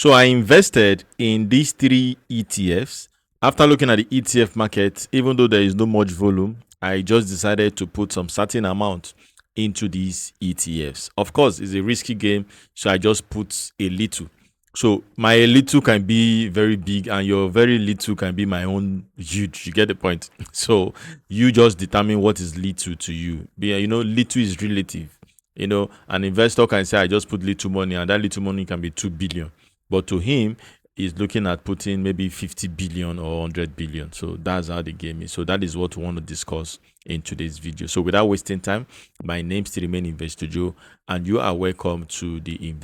So I invested in these three ETFs. After looking at the ETF market, even though there is no much volume, I just decided to put some certain amount into these ETFs. Of course, it's a risky game, so I just put a little. So my little can be very big, and your very little can be my own huge. You get the point. So you just determine what is little to you. Little is relative. An investor can say I just put little money, and that little money can be 2 billion. But to him, he's looking at putting maybe 50 billion or 100 billion. So that's how the game is. So that is what we want to discuss in today's video. So without wasting time, my name still remains Investor Joe, and you are welcome to the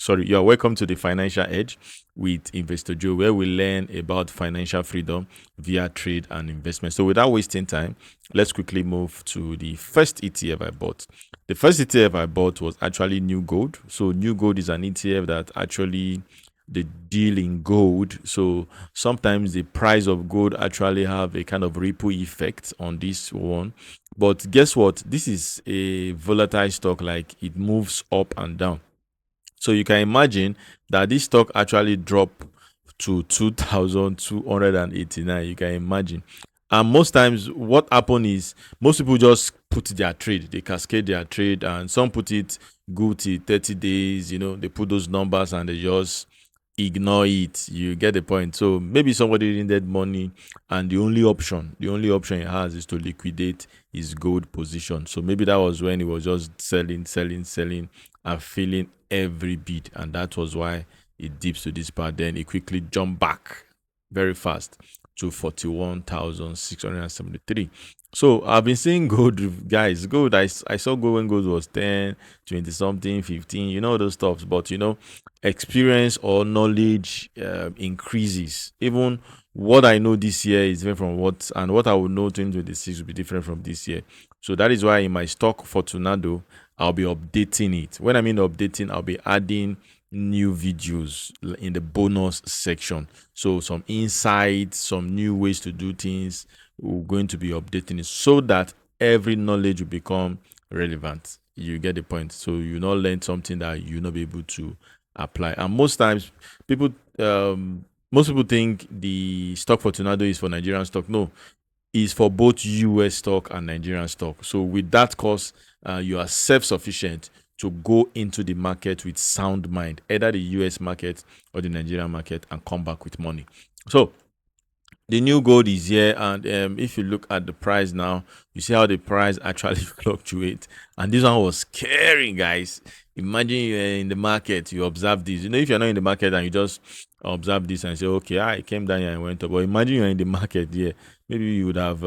you are welcome to the Financial Edge with Investor Joe, where we learn about financial freedom via trade and investment. So without wasting time, let's quickly move to the first ETF I bought. The first ETF I bought was actually New Gold. So New Gold is an ETF that actually they deal in gold. So sometimes the price of gold actually have a kind of ripple effect on this one. But guess what? This is a volatile stock, like it moves up and down. So you can imagine that this stock actually dropped to 2,289. You can imagine. And most times what happen is most people just put their trade, they cascade their trade, and some put it good till 30 days, they put those numbers and they just ignore it. You get the point. So maybe somebody needed money, and the only option he has is to liquidate his gold position. So maybe that was when he was just selling and filling every bid, and that was why it dips to this part. Then it quickly jumped back very fast to 41,673. So I've been seeing gold, guys. Gold, I saw gold when gold was 10, 20 something, 15, those stuffs. But experience or knowledge increases. Even what I know this year is different from what I will know 2026 will be different from this year. So that is why in my stock Fortunado, I'll be updating it. When I mean updating, I'll be adding new videos in the bonus section. So some insights, some new ways to do things, we're going to be updating it so that every knowledge will become relevant. You get the point. So you not learn something that you not be able to apply. And most times people think the stock Fortunado is for Nigerian stock. No, is for both US stock and Nigerian stock. So with that course, you are self-sufficient to go into the market with sound mind, either the US market or the Nigerian market, and come back with money. So the new gold is here, and if you look at the price now, you see how the price actually fluctuates. And this one was scary, guys. Imagine you're in the market, you observe this. If you're not in the market and you just observe this and say, okay, I came down here and went up. But imagine you're in the market here. Maybe you would have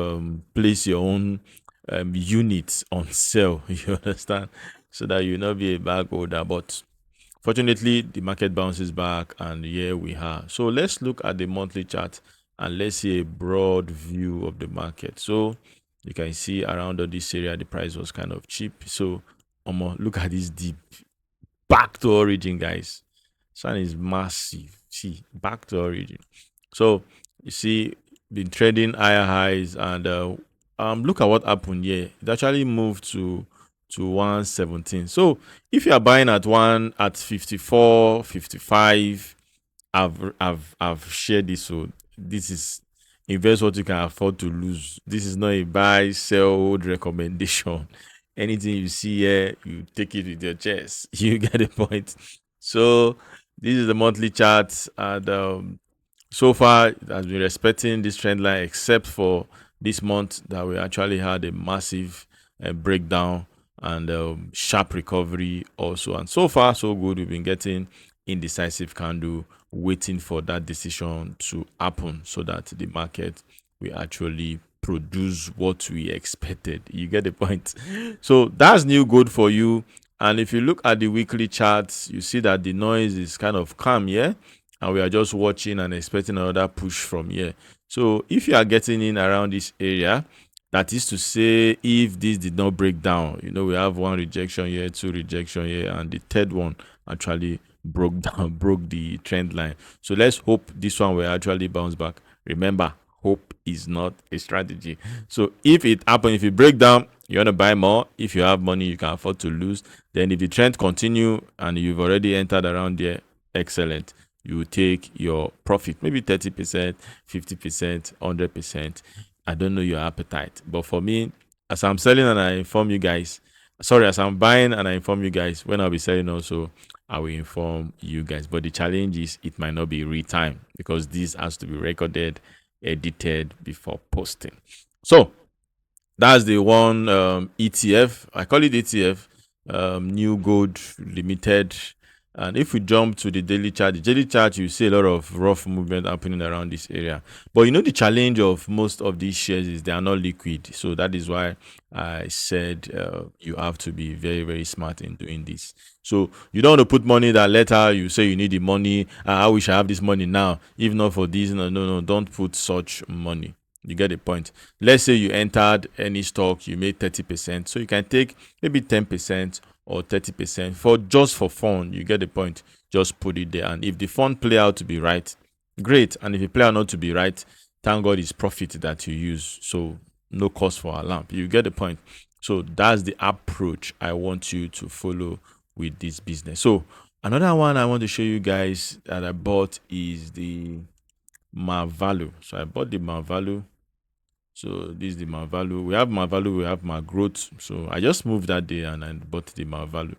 placed your own units on sale, you understand, so that you not be a bag holder. But fortunately, the market bounces back, and here we are. So let's look at the monthly chart and let's see a broad view of the market. So you can see around this area, the price was kind of cheap. So look at this deep back to origin, guys. Sun is massive. See, back to origin. So you see, been trading higher highs, and look at what happened here. It actually moved to 117. So if you are buying at 54, 55, I've shared this. So this is invest what you can afford to lose. This is not a buy, sell, hold recommendation. Anything you see here, you take it with your chest. You get the point. So this is the monthly chart, and so far it has been respecting this trend line, except for this month that we actually had a massive breakdown and sharp recovery also. And so far so good. We've been getting indecisive candle, waiting for that decision to happen so that the market will actually produce what we expected. You get the point. So that's new gold for you. And if you look at the weekly charts, you see that the noise is kind of calm here, and we are just watching and expecting another push from here. So if you are getting in around this area, that is to say, if this did not break down, we have one rejection here, two rejection here, and the third one actually broke the trend line. So let's hope this one will actually bounce back. Remember, hope is not a strategy. So if it happens, if it break down, you want to buy more. If you have money you can afford to lose, then if the trend continue and you've already entered around there, Excellent. You take your profit, maybe 30%, 50%, 100%. I don't know your appetite. But for me, as I'm selling and I inform you guys, sorry, as I'm buying and I inform you guys, when I'll be selling also, I will inform you guys. But the challenge is it might not be real time because this has to be recorded, edited before posting. So that's the one ETF. I call it ETF, New Gold Limited. And if we jump to the daily chart, you see a lot of rough movement happening around this area. But you know, the challenge of most of these shares is they are not liquid. So that is why I said you have to be very, very smart in doing this. So you don't want to put money that later you say you need the money. I wish I have this money now. If not for this, no, no, no, don't put such money. You get the point. Let's say you entered any stock, you made 30%. So you can take maybe 10% or 30% for just for fun. You get the point. Just put it there. And if the fund play out to be right, great. And if it play out not to be right, thank God it's profit that you use. So no cost for alarm. You get the point. So that's the approach I want you to follow with this business. So another one I want to show you guys that I bought is the Marvalue. So I bought the Marvalue. So this is the Marvalue. We have Marvalue, we have Growth. So I just moved that day and I bought the Marvalue.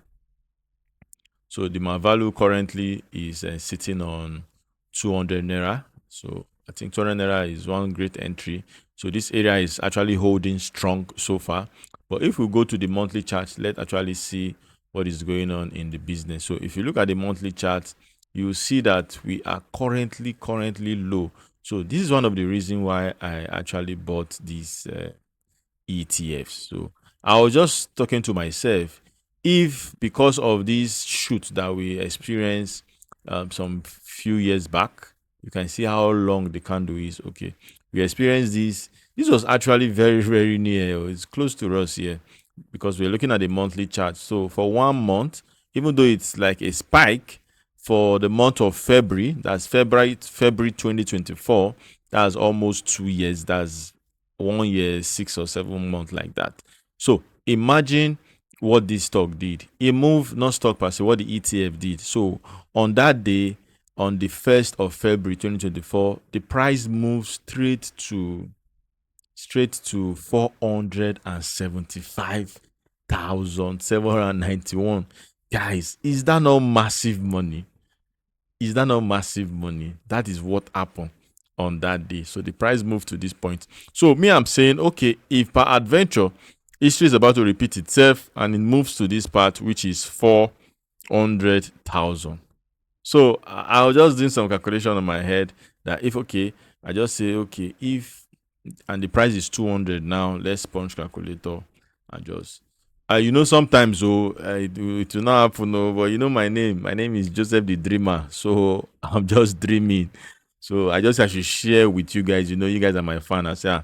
So the Marvalue currently is sitting on 200 naira. So I think 200 naira is one great entry. So this area is actually holding strong so far. But if we go to the monthly chart, let's actually see what is going on in the business. So if you look at the monthly chart, you see that we are currently low. So this is one of the reasons why I actually bought these ETFs. So I was just talking to myself, if because of this shoot that we experienced some few years back, you can see how long the candle is. Okay, we experienced this. This was actually very, very near. It's close to us here because we're looking at the monthly chart. So for 1 month, even though it's like a spike for the month of February, that's February 2024, that's almost 2 years. That's 1 year, 6 or 7 months, like that. So imagine what this stock did. It moved, not stock per se, what the ETF did. So on that day, on the 1st of February 2024, the price moved straight to 475,791. Guys, is that not massive money? Is that not massive money? That is what happened on that day. So the price moved to this point. So me, I'm saying, okay, if per adventure history is about to repeat itself and it moves to this part, which is 400,000. So I was just doing some calculation on my head that if, okay, I just say, okay, if, and the price is 200 now, let's punch calculator and just, sometimes it will not happen, no, but my name is Joseph the Dreamer. So I'm just dreaming. So I just have to share with you guys, you guys are my fan. I say,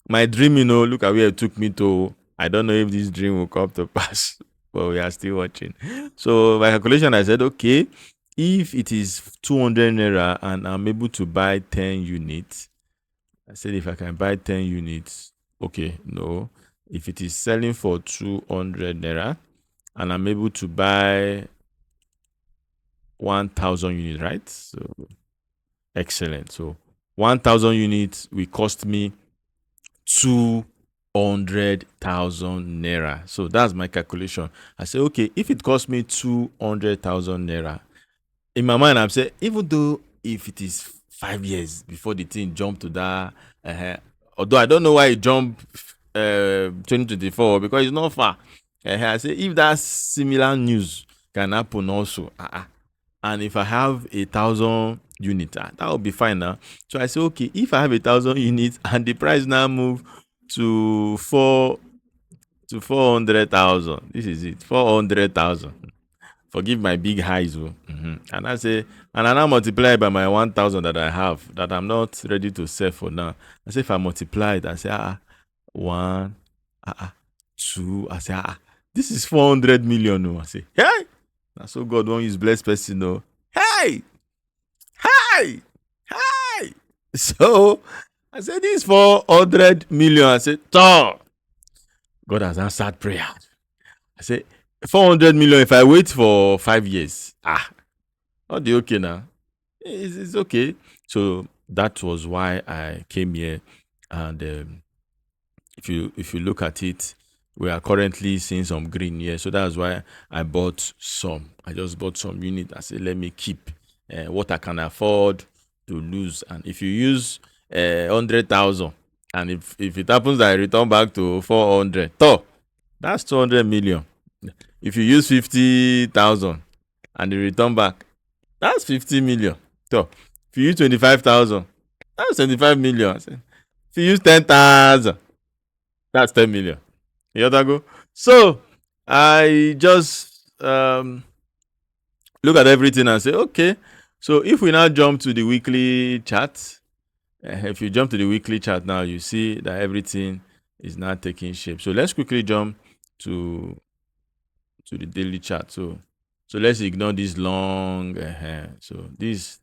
my dream, look at where it took me to. I don't know if this dream will come to pass, but we are still watching. So by calculation, I said, okay, if it is 200 naira and I'm able to buy 10 units, I said, if I can buy 10 units, okay, no. If it is selling for 200 naira and I'm able to buy 1,000 units, right? So excellent. So 1,000 units will cost me 200,000 naira. So that's my calculation. I say, okay, if it costs me 200,000 naira, in my mind, I'm saying, even though if it is 5 years before the thing jumped to that, although I don't know why it jumped 2024 because it's not far. I say, if that similar news can happen also, and if I have 1,000 units, that will be fine now. So I say, okay, if I have 1,000 units and the price now move to 400,000, this is it, 400,000. Forgive my big highs, and I say, and I now multiply by my 1,000 that I have that I'm not ready to sell for now. I say, if I multiply it, I say, one, two. I say, this is 400 million. No, I say, hey, that's so God won't use blessed person. No, hey. So I said, this is 400 million. I said, God has answered prayer. I said, 400 million. If I wait for 5 years, All the okay now. It's okay. So that was why I came here, and if you look at it, we are currently seeing some green here. So that's why I bought some. I just bought some unit. I said, let me keep what I can afford to lose. And if you use 100,000, and if it happens that I return back to 400, that's 200 million. If you use 50,000 and you return back, that's 50 million. So if you use 25,000, that's 25 million. If you use 10,000, that's 10 million. You go. So I just look at everything and say, okay. So if we now jump to the weekly chart, if you jump to the weekly chart now, you see that everything is now taking shape. So let's quickly jump to the daily chart. So let's ignore this long. So this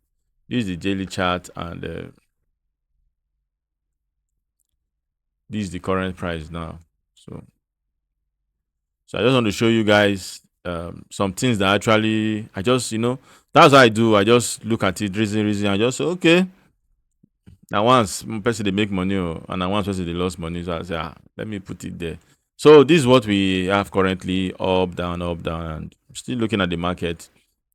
is the daily chart, and this is the current price now. So I just want to show you guys some things that actually I just that's what I do. I just look at it, reason. I just say, okay. Now once person they make money, and now once person they lost money, so I say, let me put it there. So this is what we have currently, up, down, and still looking at the market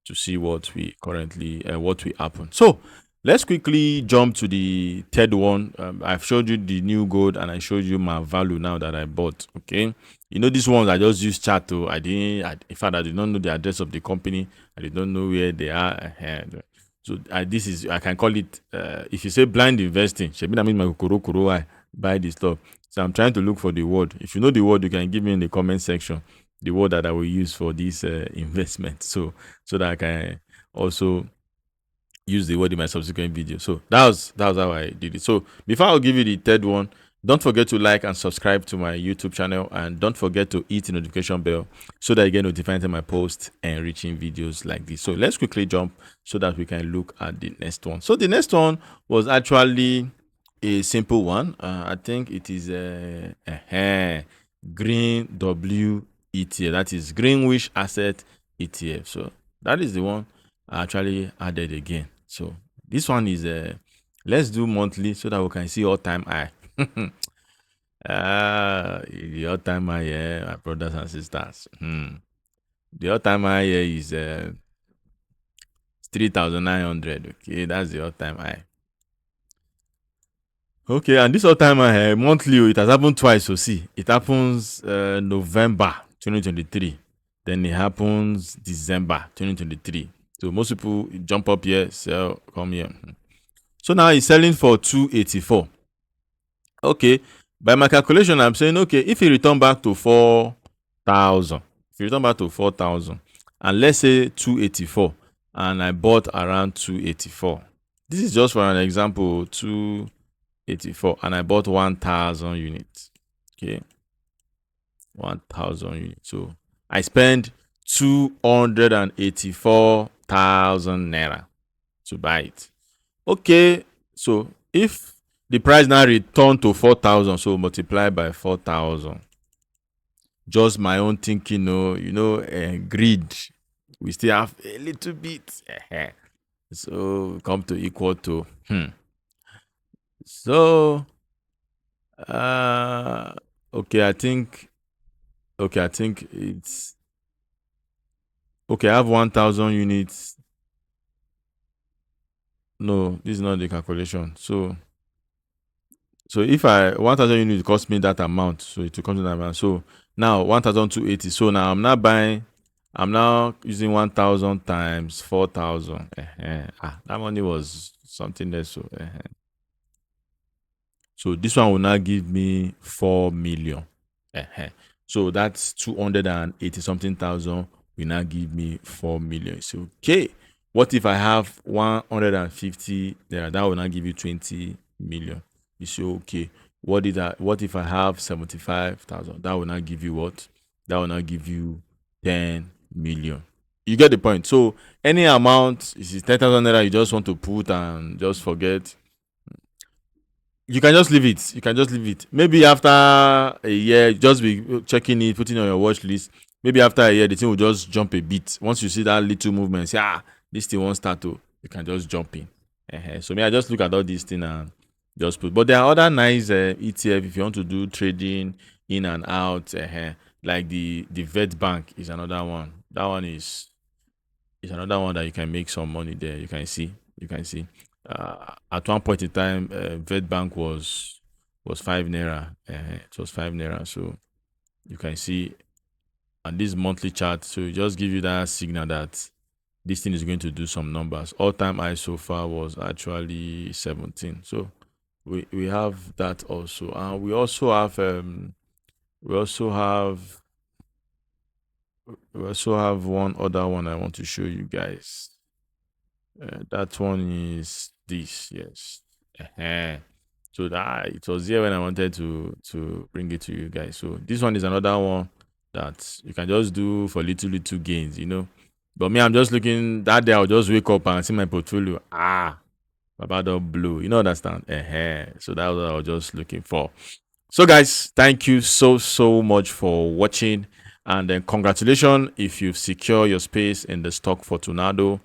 to see what we currently what will happen. So let's quickly jump to the third one. I've showed you the new gold, and I showed you my value now that I bought. Okay, these ones I just use chart to. In fact, I did not know the address of the company. I did not know where they are. So this is, I can call it, if you say blind investing, shebi that means my kuro I buy the stuff. So I'm trying to look for the word. If you know the word, you can give me in the comment section the word that I will use for this investment. So that I can also use the word in my subsequent video. So that was how I did it. So before I'll give you the third one, don't forget to like and subscribe to my YouTube channel, and don't forget to hit the notification bell so that you get notified when I post enriching videos like this. So let's quickly jump so that we can look at the next one. So the next one was actually a simple one. I think it is a green W ETF. That is Greenwich Asset ETF. So that is the one I actually added again. So this one is let's do monthly so that we can see all-time high. The all-time high here, my brothers and sisters. The all-time high here is 3,900. Okay, that's the all-time high. Okay, and this all-time high monthly, it has happened twice. So see, it happens November 2023. Then it happens December 2023. So most people jump up here, sell, come here. So now it's selling for 284. Okay, by my calculation, I'm saying, okay, if you return back to 4,000, and let's say 284, and I bought around 284. This is just for an example, 284, and I bought 1,000 units. Okay, 1,000 units. So I spent 284,000 naira to buy it. Okay, so if the price now return to 4,000, so multiply by 4,000. Just my own thinking, greed. We still have a little bit. So come to equal to So okay, I think it's okay. I have 1,000 units. No, this is not the calculation. So if 1,000 units cost me that amount, so it will come to that amount. So now 1,280. So now I'm now using 1,000 times 4,000. That money was something less. So this one will now give me 4 million. So that's 280 something thousand will now give me 4 million. So okay. What if I have 150 there? That will now give you 20 million. You say, okay, what if I have 75,000? That will now give you what? That will now give you 10 million. You get the point. So any amount, if it's 10,000 naira you just want to put and just forget, you can just leave it. Maybe after a year, just be checking it, putting it on your watch list. Maybe after a year, the thing will just jump a bit. Once you see that little movement, say, this thing won't start to, you can just jump in. So me, I just look at all these things and just put. But there are other nice ETF if you want to do trading in and out. Like the Vet Bank is another one. That one is another one that you can make some money there. You can see. At one point in time, Vet Bank was 5 naira. It was 5 naira. So you can see, and this monthly chart. So it just give you that signal that this thing is going to do some numbers. All time high so far was actually 17. So we have that also, and we also have we also have one other one I want to show you guys. That one is this, yes. uh So that it was here when I wanted to bring it to you guys. So this one is another one that you can just do for little gains, you know. But me, I'm just looking that day. I'll just wake up and see my portfolio. Baba don't blue. You know, understand? So that was what I was just looking for. So, guys, thank you so much for watching, and then congratulations if you've secured your space in the stock for Tornado.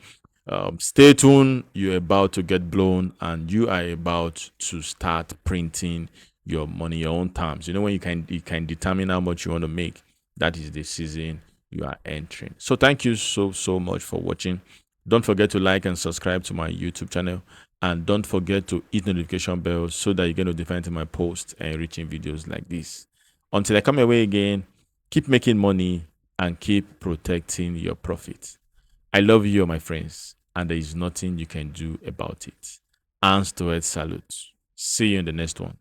Stay tuned. You're about to get blown, and you are about to start printing your money, your own terms. You know, when you can determine how much you want to make. That is the season you are entering. So, thank you so much for watching. Don't forget to like and subscribe to my YouTube channel, and don't forget to hit notification bell so that you get notified to my posts and reaching videos like this. Until I come your way again, keep making money and keep protecting your profit. I love you, my friends, and there is nothing you can do about it. Hands to head salute. See you in the next one.